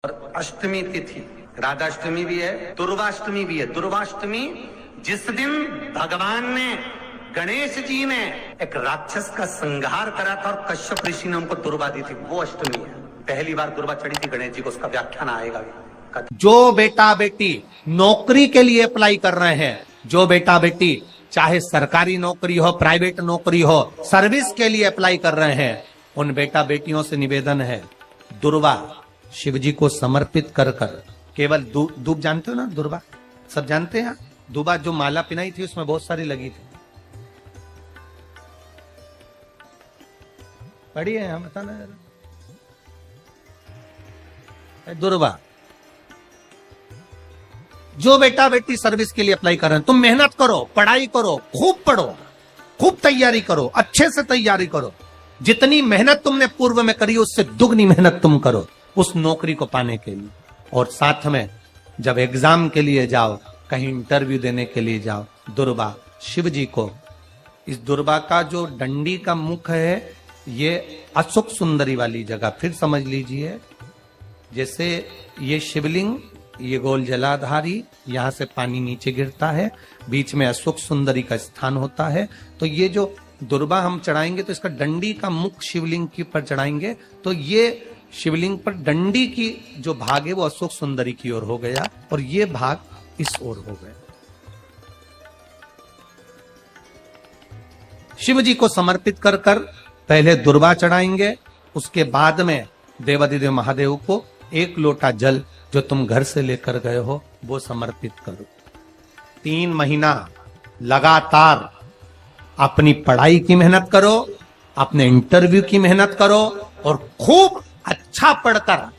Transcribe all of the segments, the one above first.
और अष्टमी तिथि राधाष्टमी भी है, दुर्वाष्टमी भी है। दुर्वाष्टमी जिस दिन भगवान ने गणेश जी ने एक राक्षस का संहार करा था और कश्यप ऋषि ने उनको दुर्वा दी थी, वो अष्टमी है। पहली बार दुर्वा चढ़ी थी गणेश जी को, उसका व्याख्यान आएगा भी। जो बेटा बेटी नौकरी के लिए अप्लाई कर रहे हैं, जो बेटा बेटी चाहे सरकारी नौकरी हो, प्राइवेट नौकरी हो, सर्विस के लिए अप्लाई कर रहे हैं, उन बेटा बेटियों से निवेदन है, दुर्वा शिव जी को समर्पित कर कर केवल दूब जानते हो ना, दुर्वा सब जानते हैं। दुर्वा जो माला पिनाई थी उसमें बहुत सारी लगी थी, पढ़ी है हम, बताना जरा। दुर्वा जो बेटा बेटी सर्विस के लिए अप्लाई कर रहे हैं, तुम मेहनत करो, पढ़ाई करो, खूब पढ़ो, खूब तैयारी करो, अच्छे से तैयारी करो। जितनी मेहनत तुमने पूर्व में करी उससे दुगनी मेहनत तुम करो उस नौकरी को पाने के लिए। और साथ में जब एग्जाम के लिए जाओ, कहीं इंटरव्यू देने के लिए जाओ, दुर्वा शिव जी को, इस दुर्वा का जो डंडी का मुख है ये अशोक सुंदरी वाली जगह, फिर समझ लीजिए जैसे ये शिवलिंग, ये गोल जलाधारी, यहां से पानी नीचे गिरता है, बीच में अशोक सुंदरी का स्थान होता है। तो ये जो दुर्वा हम चढ़ाएंगे तो इसका डंडी का मुख शिवलिंग के ऊपर चढ़ाएंगे, तो ये शिवलिंग पर डंडी की जो भाग है वो अशोक सुंदरी की ओर हो गया और ये भाग इस ओर हो गया। शिव जी को समर्पित कर कर पहले दुर्वा चढ़ाएंगे, उसके बाद में देवाधिदेव महादेव को एक लोटा जल जो तुम घर से लेकर गए हो वो समर्पित करो। 3 महीना लगातार अपनी पढ़ाई की मेहनत करो, अपने इंटरव्यू की मेहनत करो और खूब अच्छा पढ़कर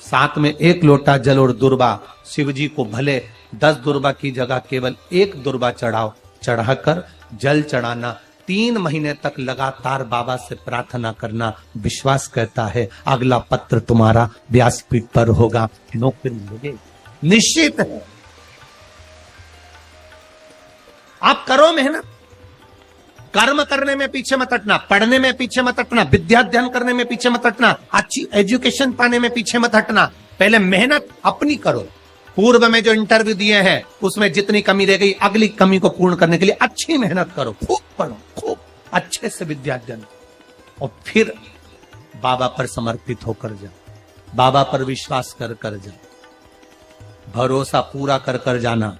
साथ में 1 लोटा जल और दुर्वा, शिव जी को भले 10 दुर्वा की जगह केवल 1 दुर्वा चढ़ाओ, चढ़ाकर जल चढ़ाना, 3 महीने तक लगातार बाबा से प्रार्थना करना। विश्वास कहता है अगला पत्र तुम्हारा व्यासपीठ पर होगा, नौकरी मिलेगी, निश्चित है। आप करो मेहनत, कर्म करने में पीछे मत हटना, पढ़ने में पीछे मत हटना, विद्या अध्ययन करने में पीछे मत हटना, अच्छी एजुकेशन पाने में पीछे मत हटना। पहले मेहनत अपनी करो। पूर्व में जो इंटरव्यू दिए हैं उसमें जितनी कमी रह गई, अगली कमी को पूर्ण करने के लिए अच्छी मेहनत करो, खूब पढ़ो, खूब अच्छे से विद्या अध्ययन, और फिर बाबा पर समर्पित होकर जाओ, बाबा पर विश्वास कर कर जाओ, भरोसा पूरा कर कर जाना।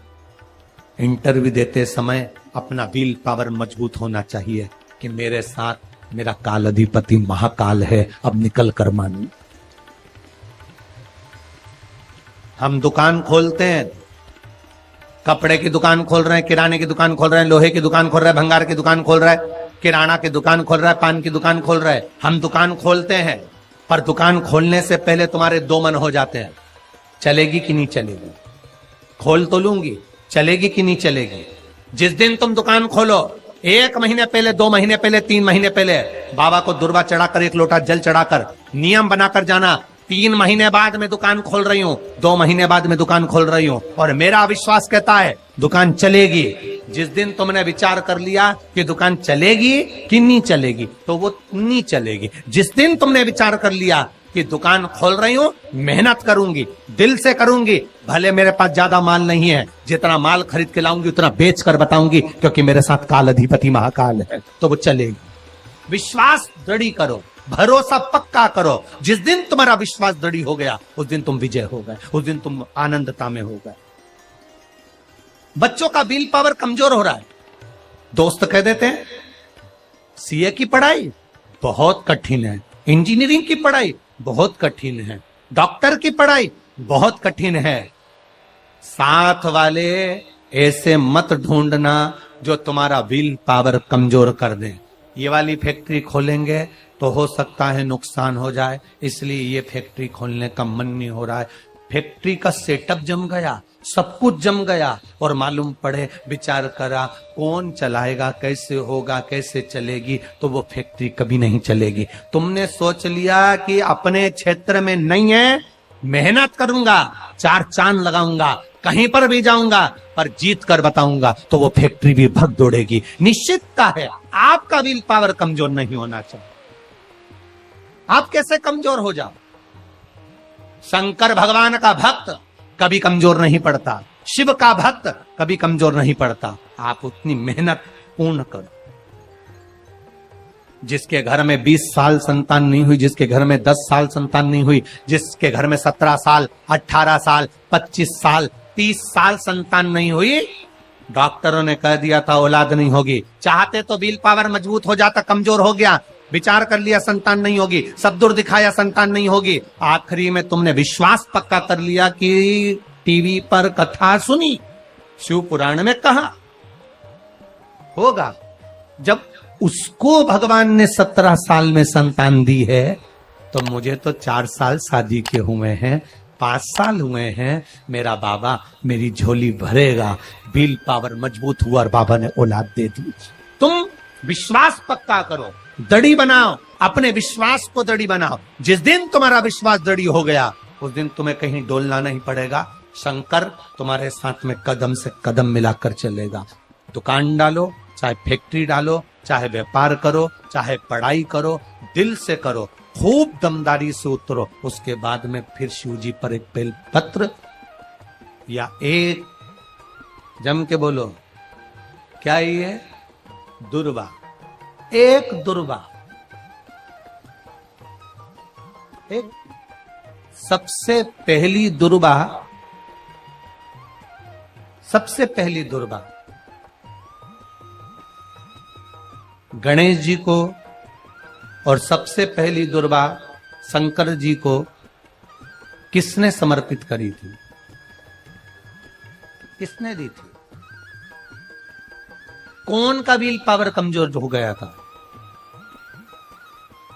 इंटरव्यू देते समय अपना विल पावर मजबूत होना चाहिए कि मेरे साथ मेरा काल अधिपति महाकाल है, अब निकल कर मानू। हम दुकान खोलते हैं, कपड़े की दुकान खोल रहे हैं, किराने की दुकान खोल रहे हैं, लोहे की दुकान खोल रहे हैं, भंगार की दुकान खोल रहे हैं, किराना की दुकान खोल रहा है, पान की दुकान खोल रहा है। हम दुकान खोलते हैं, पर दुकान खोलने से पहले तुम्हारे 2 मन हो जाते हैं, चलेगी कि नहीं चलेगी। खोल तो लूंगी, चलेगी कि नहीं चलेगी। जिस दिन तुम दुकान खोलो 1 महीने पहले, 2 महीने पहले, 3 महीने पहले बाबा को दुर्वा चढ़ाकर 1 लोटा जल चढ़ाकर नियम बनाकर जाना, 3 महीने बाद में दुकान खोल रही हूं, 2 महीने बाद में दुकान खोल रही हूं और मेरा विश्वास कहता है दुकान चलेगी। जिस दिन तुमने विचार कर लिया कि दुकान चलेगी कि नहीं चलेगी तो वो नहीं चलेगी। जिस दिन तुमने विचार कर लिया कि दुकान खोल रही हूं, मेहनत करूंगी, दिल से करूंगी, भले मेरे पास ज्यादा माल नहीं है, जितना माल खरीद के लाऊंगी उतना बेच कर बताऊंगी क्योंकि मेरे साथ काल अधिपति महाकाल है, तो वो चलेगी। विश्वास दृढ़ करो, भरोसा पक्का करो। जिस दिन तुम्हारा विश्वास दृढ़ हो गया उस दिन तुम विजय हो गए, उस दिन तुम आनंदता में हो गए। बच्चों का विल पावर कमजोर हो रहा है, दोस्त कह देते हैं सीए की पढ़ाई बहुत कठिन है, इंजीनियरिंग की पढ़ाई बहुत कठिन है, डॉक्टर की पढ़ाई बहुत कठिन है। साथ वाले ऐसे मत ढूंढना जो तुम्हारा विल पावर कमजोर कर दे। ये वाली फैक्ट्री खोलेंगे तो हो सकता है नुकसान हो जाए, इसलिए ये फैक्ट्री खोलने का मन नहीं हो रहा है। फैक्ट्री का सेटअप जम गया, सब कुछ जम गया और मालूम पड़े, विचार करा कौन चलाएगा, कैसे होगा, कैसे चलेगी, तो वो फैक्ट्री कभी नहीं चलेगी। तुमने सोच लिया कि अपने क्षेत्र में नहीं है, मेहनत करूंगा, 4 चांद लगाऊंगा, कहीं पर भी जाऊंगा पर जीत कर बताऊंगा, तो वो फैक्ट्री भी भग दौड़ेगी। निश्चितता है आपका विल पावर कमजोर नहीं होना चाहिए। आप कैसे कमजोर हो जाओ? शंकर भगवान का भक्त कभी कमजोर नहीं पड़ता, शिव का भक्त कभी कमजोर नहीं पड़ता। आप उतनी मेहनत पूर्ण करो। जिसके घर में 20 साल संतान नहीं हुई, जिसके घर में 10 साल संतान नहीं हुई, जिसके घर में 17 साल, 18 साल, 25 साल, 30 साल संतान नहीं हुई, डॉक्टरों ने कह दिया था औलाद नहीं होगी। चाहते तो विल पावर मजबूत हो जाता, कमजोर हो गया, विचार कर लिया संतान नहीं होगी, सब दूर दिखाया संतान नहीं होगी, आखिरी में तुमने विश्वास पक्का कर लिया कि टीवी पर कथा सुनी, शिव पुराण में कहा होगा। जब उसको भगवान ने 17 साल में संतान दी है, तो मुझे तो 4 साल शादी के हुए हैं, 5 साल हुए हैं, मेरा बाबा मेरी झोली भरेगा। विल पावर मजबूत हुआ और बाबा ने औलाद दे दी। तुम विश्वास पक्का करो, दड़ी बनाओ, अपने विश्वास को दड़ी बनाओ। जिस दिन तुम्हारा विश्वास दड़ी हो गया, उस दिन तुम्हें कहीं डोलना नहीं पड़ेगा। शंकर तुम्हारे साथ में कदम से कदम मिलाकर चलेगा। दुकान डालो, चाहे फैक्ट्री डालो, चाहे व्यापार करो, चाहे पढ़ाई करो, दिल से करो, खूब दमदारी से उतरो। उसके बाद में फिर शिव जी पर एक बेल पत्र या एक, जम के बोलो, क्या ये दुर्वा, एक दुर्वा, एक सबसे पहली दुर्वा, सबसे पहली दुर्वा गणेश जी को, और सबसे पहली दुर्वा शंकर जी को किसने समर्पित करी थी? किसने दी थी? कौन का विल पावर कमजोर हो गया था?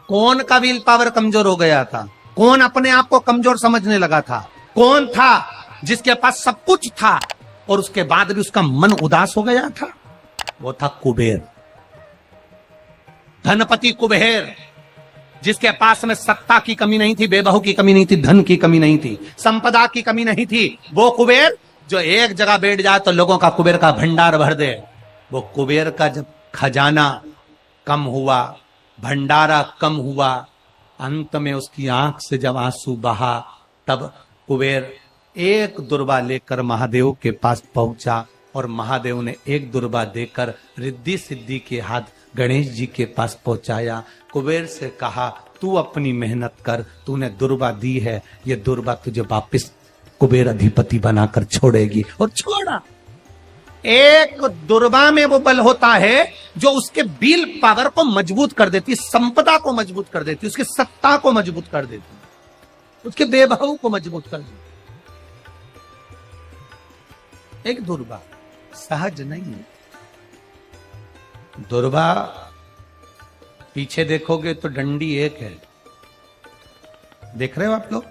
कौन का विल पावर कमजोर हो गया था? कौन अपने आप को कमजोर समझने लगा था? कौन था जिसके पास सब कुछ था और उसके बाद भी उसका मन उदास हो गया था? वो था कुबेर, धनपति कुबेर, जिसके पास में सत्ता की कमी नहीं थी, बेबहू की कमी नहीं थी, धन की कमी नहीं थी, संपदा की कमी नहीं थी। वो कुबेर जो एक जगह बैठ जाए तो लोगों का कुबेर का भंडार भर दे। वो कुबेर का जब खजाना कम हुआ, भंडारा कम हुआ, अंत में उसकी आंख से जब आंसू बहा, तब कुबेर एक दुर्वा लेकर महादेव के पास पहुंचा और महादेव ने एक दुर्वा देकर रिद्धि सिद्धि के हाथ गणेश जी के पास पहुंचाया। कुबेर से कहा, तू अपनी मेहनत कर, तूने दुर्वा दी है, ये दुर्वा तुझे वापिस कुबेर अधिपति बनाकर छोड़ेगी। और छोड़ा। एक दुर्वा में वो बल होता है जो उसके विल पावर को मजबूत कर देती, संपदा को मजबूत कर देती, उसकी सत्ता को मजबूत कर देती, उसके बेबहू को मजबूत कर देती। एक दुर्वा सहज नहीं है। दुर्वा पीछे देखोगे तो डंडी एक है। देख रहे हो आप लोग?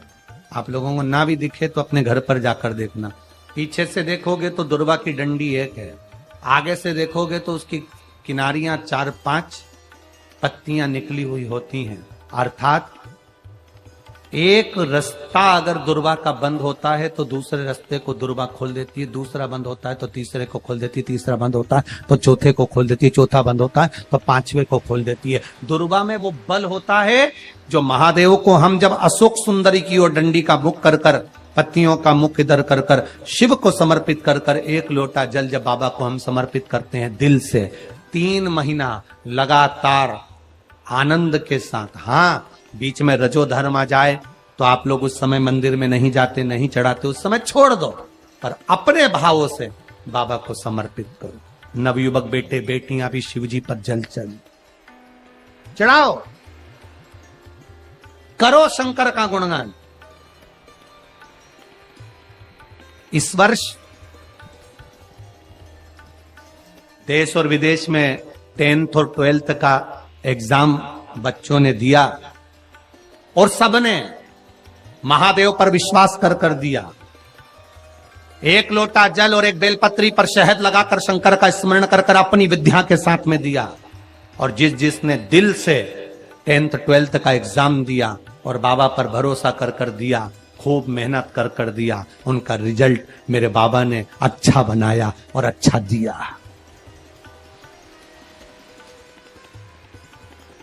आप लोगों को ना भी दिखे तो अपने घर पर जाकर देखना। पीछे से देखोगे तो दुर्वा की डंडी एक है, आगे से देखोगे तो उसकी किनारियां 4-5 पत्तियां निकली हुई होती हैं। अर्थात एक रास्ता अगर दुर्वा का बंद होता है तो दूसरे रास्ते को दुर्वा खोल देती है, दूसरा बंद होता है तो तीसरे को खोल देती है, तीसरा बंद होता है तो चौथे को खोल देती है, चौथा बंद होता है तो 5वें को खोल देती है। दुर्वा में वो बल होता है जो महादेव को हम जब अशोक सुंदरी की ओर डंडी का मुख कर कर, पत्तियों का मुख इधर कर कर, शिव को समर्पित कर कर, एक लोटा जल जब बाबा को हम समर्पित करते हैं दिल से, 3 महीना लगातार आनंद के साथ, हाँ बीच में रजो धर्म आ जाए तो आप लोग उस समय मंदिर में नहीं जाते, नहीं चढ़ाते, उस समय छोड़ दो, पर अपने भावों से बाबा को समर्पित करो। नवयुवक बेटे बेटियां भी शिवजी पर जल चढ़ाओ, करो शंकर का गुणगान। इस वर्ष देश और विदेश में 10th और 12th का एग्जाम बच्चों ने दिया और सबने महादेव पर विश्वास कर कर दिया। एक लोटा जल और एक बेलपत्री पर शहद लगाकर शंकर का स्मरण कर कर अपनी विद्या के साथ में दिया। और जिसने दिल से 10th 12th का एग्जाम दिया और बाबा पर भरोसा कर कर दिया, खूब मेहनत कर कर दिया, उनका रिजल्ट मेरे बाबा ने अच्छा बनाया और अच्छा दिया।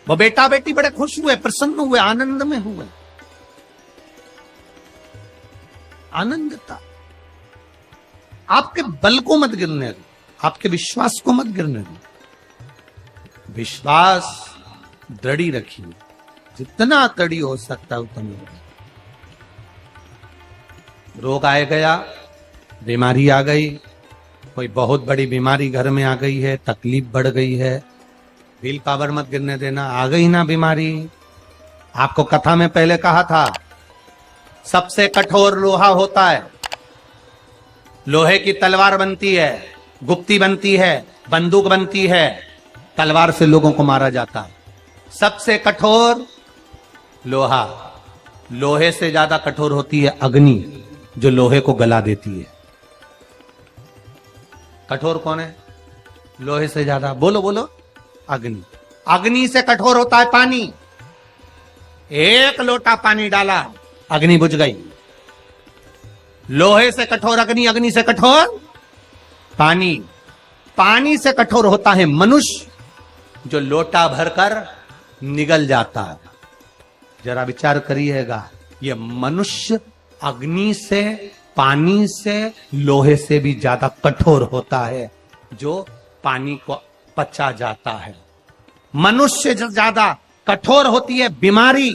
वो बेटा बेटी बड़े खुश हुए, प्रसन्न हुए, आनंद में हुए। आनंदता। आपके बल को मत गिरने दो, आपके विश्वास को मत गिरने दो। विश्वास दृढ़ी रखिए, जितना दृढ़ी हो सकता है उतना। रोग आए गया, बीमारी आ गई, कोई बहुत बड़ी बीमारी घर में आ गई है, तकलीफ बढ़ गई है, विल पावर मत गिरने देना। आ गई ना बीमारी, आपको कथा में पहले कहा था, सबसे कठोर लोहा होता है। लोहे की तलवार बनती है, गुप्ती बनती है, बंदूक बनती है, तलवार से लोगों को मारा जाता है। सबसे कठोर लोहा, लोहे से ज्यादा कठोर होती है अग्नि, जो लोहे को गला देती है। कठोर कौन है? लोहे से ज्यादा, बोलो बोलो, अग्नि। अग्नि से कठोर होता है पानी। एक लोटा पानी डाला, अग्नि बुझ गई। लोहे से कठोर अग्नि, अग्नि से कठोर पानी। पानी से कठोर होता है मनुष्य, जो लोटा भरकर निगल जाता है। जरा विचार करिएगा, ये मनुष्य अग्नि से, पानी से, लोहे से भी ज्यादा कठोर होता है, जो पानी को पचा जाता है। मनुष्य से ज्यादा कठोर होती है बीमारी,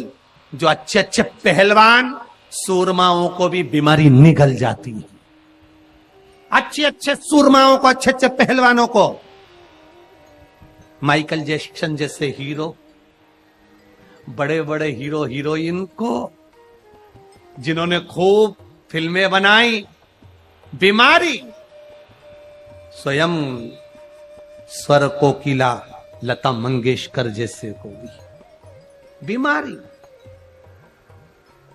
जो अच्छे अच्छे पहलवान सूरमाओं को भी बीमारी निगल जाती है। अच्छे अच्छे सूरमाओं को, अच्छे अच्छे पहलवानों को, माइकल जैक्सन जैसे हीरो, बड़े बड़े हीरो हीरोइन को, जिन्होंने खूब फिल्में बनाई, बीमारी स्वयं स्वर कोकिला लता मंगेशकर जैसे को भी बीमारी।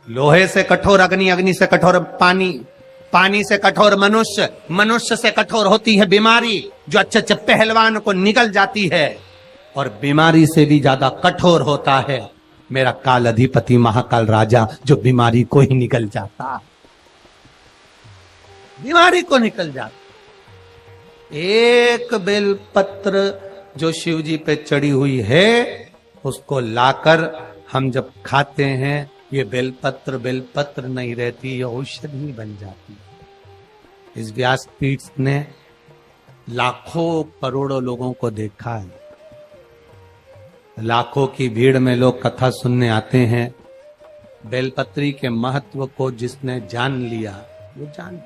लोहे से कठोर अग्नि, अग्नि से कठोर पानी, पानी से कठोर मनुष्य, मनुष्य से कठोर होती है बीमारी, जो अच्छे अच्छे पहलवान को निगल जाती है। और बीमारी से भी ज्यादा कठोर होता है मेरा काल अधिपति महाकाल राजा, जो बीमारी को ही निकल जाता, बीमारी को निकल जाता। एक बेलपत्र जो शिव जी पे चढ़ी हुई है, उसको लाकर हम जब खाते हैं, ये बेलपत्र बेलपत्र नहीं रहती, ये औषधि बन जाती है। इस व्यासपीठ ने लाखों करोड़ों लोगों को देखा है। लाखों की भीड़ में लोग कथा सुनने आते हैं। बेलपत्री के महत्व को जिसने जान लिया, वो जान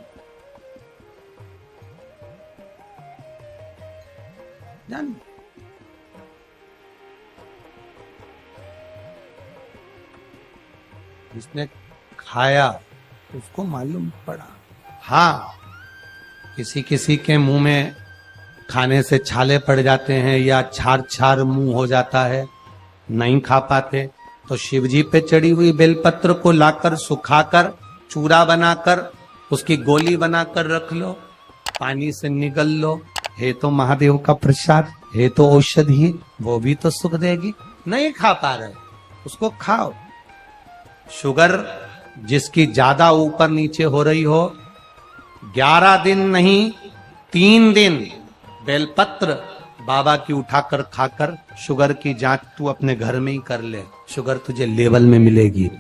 जिसने खाया उसको मालूम पड़ा। हाँ, किसी किसी के मुंह में खाने से छाले पड़ जाते हैं, या छार छार मुंह हो जाता है, नहीं खा पाते, तो शिवजी पे चढ़ी हुई बेलपत्र को लाकर सुखाकर चूरा बनाकर उसकी गोली बनाकर रख लो, पानी से निगल लो। है तो महादेव का प्रसाद, है तो औषधि, वो भी तो सुख देगी। नहीं खा पा रहे, उसको खाओ। शुगर जिसकी ज्यादा ऊपर नीचे हो रही हो, 11 दिन नहीं 3 दिन बेलपत्र बाबा की उठाकर खाकर शुगर की जांच तू अपने घर में ही कर ले, शुगर तुझे लेवल में मिलेगी।